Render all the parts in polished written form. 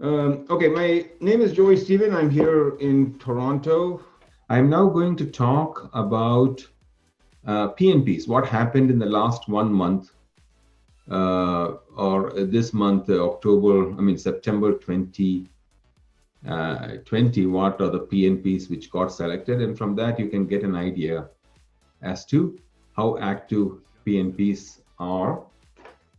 Okay, my name is Joey Stephen. I'm here in Toronto. I'm now going to talk about PNPs, what happened in the last 1 month or this month, September 2020, what are the PNPs which got selected? And from that, you can get an idea as to how active PNPs are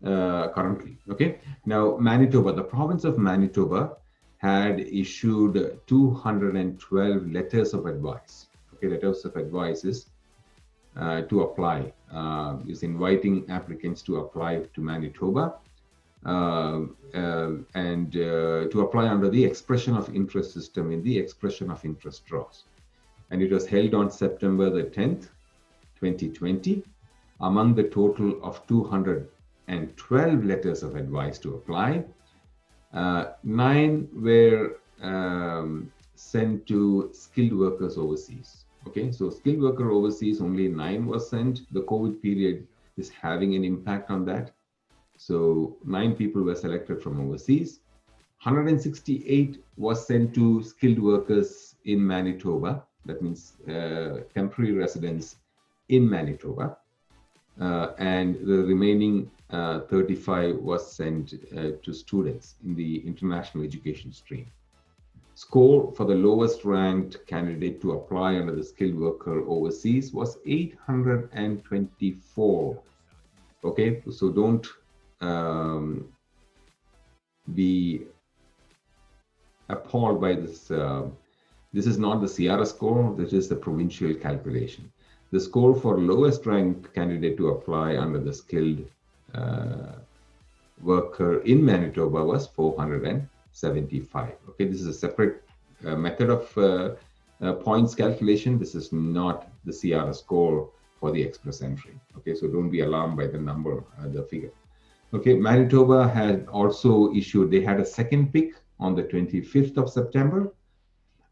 currently. Okay, now Manitoba, the province of Manitoba had issued 212 letters of advice. Okay, letters of advice is to apply, is inviting applicants to apply to Manitoba and to apply under the expression of interest system in the expression of interest draws. And it was held on September the 10th, 2020. Among the total of 212 letters of advice to apply, 9 were sent to skilled workers overseas. Okay, so skilled worker overseas, only 9 was sent. The COVID period is having an impact on that. So 9 people were selected from overseas. 168 was sent to skilled workers in Manitoba. That means temporary residents in Manitoba. And the remaining 35 was sent to students in the international education stream. Score for the lowest ranked candidate to apply under the skilled worker overseas was 824. Okay, so don't be appalled by this. This is not the Sierra score, this is the provincial calculation. The score for lowest ranked candidate to apply under the skilled worker in Manitoba was 475. Okay, this is a separate method of points calculation. This is not the Sierra score for the express entry. Okay, so don't be alarmed by the number, the figure. Okay, Manitoba had also issued, they had a second pick on the 25th of September.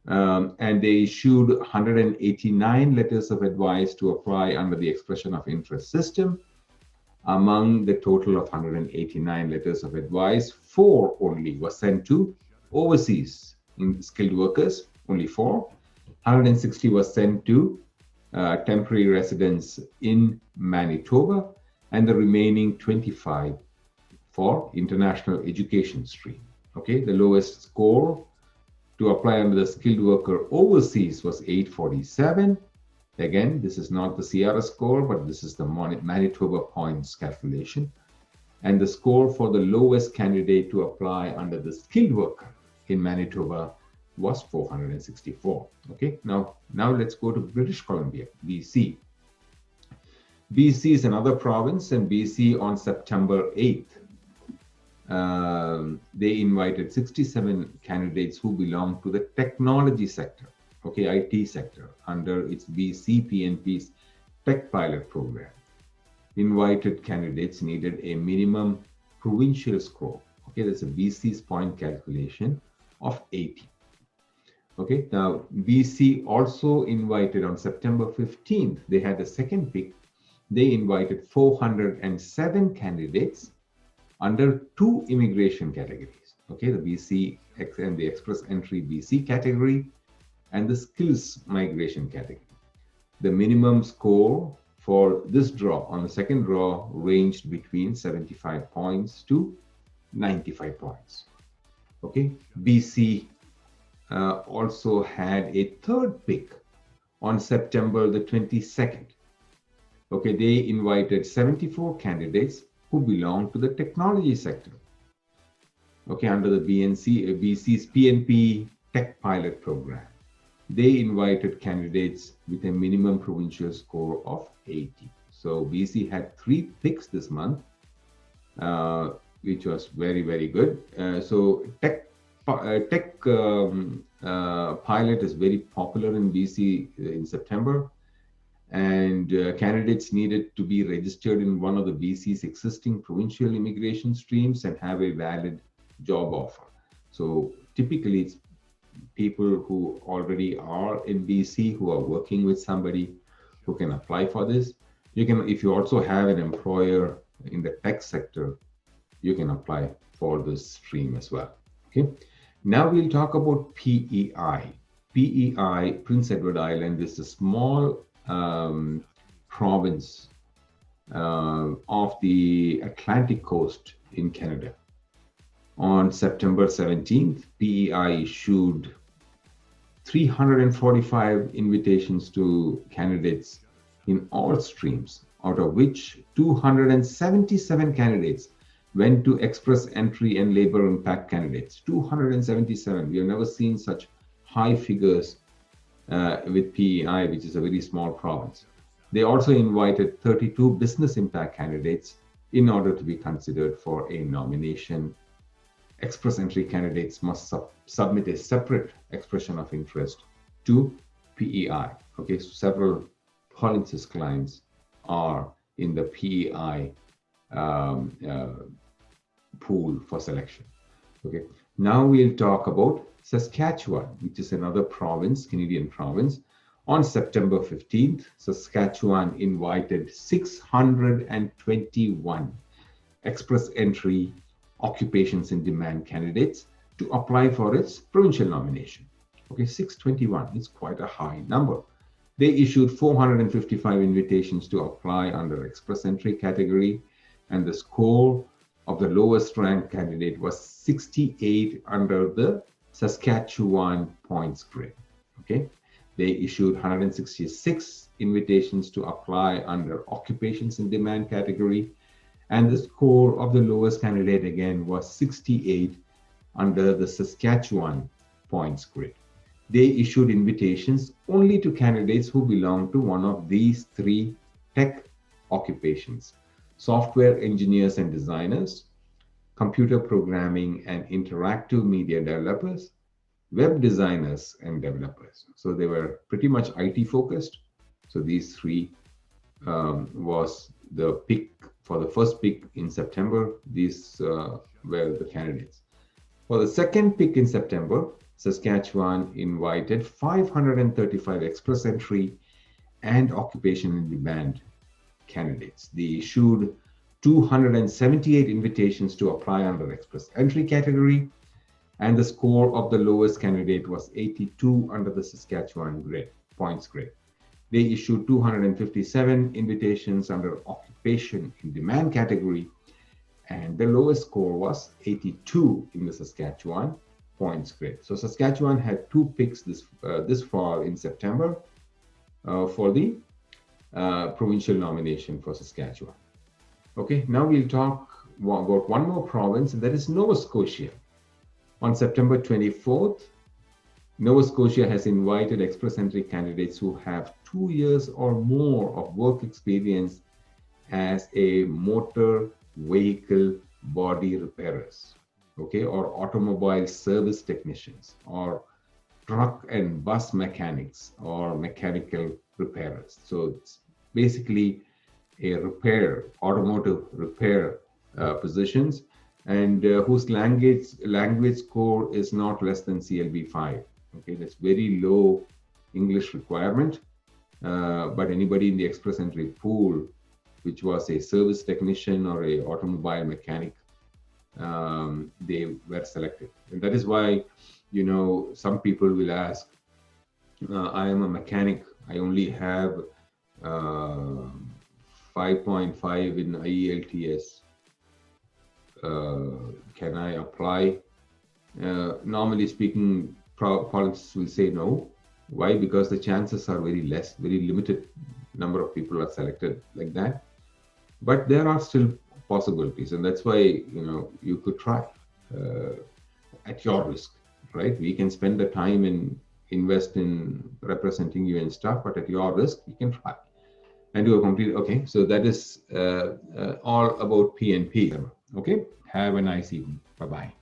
And they issued 189 letters of advice to apply under the expression of interest system. Among the total of 189 letters of advice, 4 only were sent to overseas in skilled workers, only 4. 160 was sent to temporary residents in Manitoba, and the remaining 25 for international education stream. Okay, the lowest score to apply under the skilled worker overseas was 847. Again, this is not the Sierra score, but this is the Manitoba points calculation. And the score for the lowest candidate to apply under the skilled worker in Manitoba was 464. Okay, now let's go to British Columbia, BC. BC is another province, and BC on September 8th, they invited 67 candidates who belong to the technology sector, okay, IT sector, under its BC PNP's Tech Pilot program. Invited candidates needed a minimum provincial score. Okay, that's a BC's point calculation of 80. Okay, now BC also invited on September 15th, they had a second pick. They invited 407 candidates under 2 immigration categories. Okay, the BC and the Express Entry BC category and the Skills Migration category. The minimum score for this draw on the second draw ranged between 75 points to 95 points. Okay, BC also had a third pick on September the 22nd. Okay, they invited 74 candidates who belong to the technology sector. Okay, under the BC's PNP Tech Pilot program. They invited candidates with a minimum provincial score of 80. So BC had 3 picks this month, which was very, very good. So Tech Pilot is very popular in BC in September. And candidates needed to be registered in one of the BC's existing provincial immigration streams and have a valid job offer. So typically it's people who already are in BC who are working with somebody who can apply for this. You can, if you also have an employer in the tech sector, you can apply for this stream as well. Okay. Now we'll talk about PEI. PEI, Prince Edward Island, is a small province of the Atlantic coast in Canada. On September 17th, PEI issued 345 invitations to candidates in all streams, out of which 277 candidates went to express entry and labor impact candidates. 277. We have never seen such high figures with PEI, which is a very small province. They also invited 32 business impact candidates in order to be considered for a nomination. Express entry candidates must submit a separate expression of interest to PEI. Okay, so several Paulin's clients are in the PEI pool for selection. Okay, now we'll talk about Saskatchewan, which is another province, Canadian province. On September 15th, Saskatchewan invited 621 express entry occupations in demand candidates to apply for its provincial nomination. Okay, 621 is quite a high number. They issued 455 invitations to apply under express entry category, and the score of the lowest ranked candidate was 68 under the Saskatchewan points grid. Okay, they issued 166 invitations to apply under occupations in demand category, and the score of the lowest candidate again was 68 under the Saskatchewan points grid. They issued invitations only to candidates who belong to one of these three tech occupations: software engineers and designers, computer programming and interactive media developers, web designers and developers. So they were pretty much IT focused. So these three was the pick for the first pick in September. These were the candidates. For the second pick in September, Saskatchewan invited 535 express entry and occupation in demand candidates. They issued 278 invitations to apply under express entry category, and the score of the lowest candidate was 82 under the Saskatchewan points grid. They issued 257 invitations under occupation in demand category, and the lowest score was 82 in the Saskatchewan points grid. So Saskatchewan had two picks this fall in September for the provincial nomination for Saskatchewan. Okay, now we'll talk about one more province, and that is Nova Scotia. On September 24th, Nova Scotia has invited express entry candidates who have 2 years or more of work experience as a motor vehicle body repairers, okay, or automobile service technicians, or truck and bus mechanics, or mechanical repairers. So it's basically a automotive repair positions, and whose language score is not less than CLB 5. Okay, that's very low English requirement, but anybody in the express entry pool, which was a service technician or a automobile mechanic, they were selected. And that is why, some people will ask, I am a mechanic, I only have 5.5 in IELTS. Can I apply? Normally speaking, politics will say no. Why? Because the chances are very limited number of people are selected like that. But there are still possibilities, and that's why you could try at your risk, right? We can spend the time and invest in representing you and stuff, but at your risk, you can try and do a complete. Okay, so that is all about PNP. Okay, have a nice evening. Bye bye.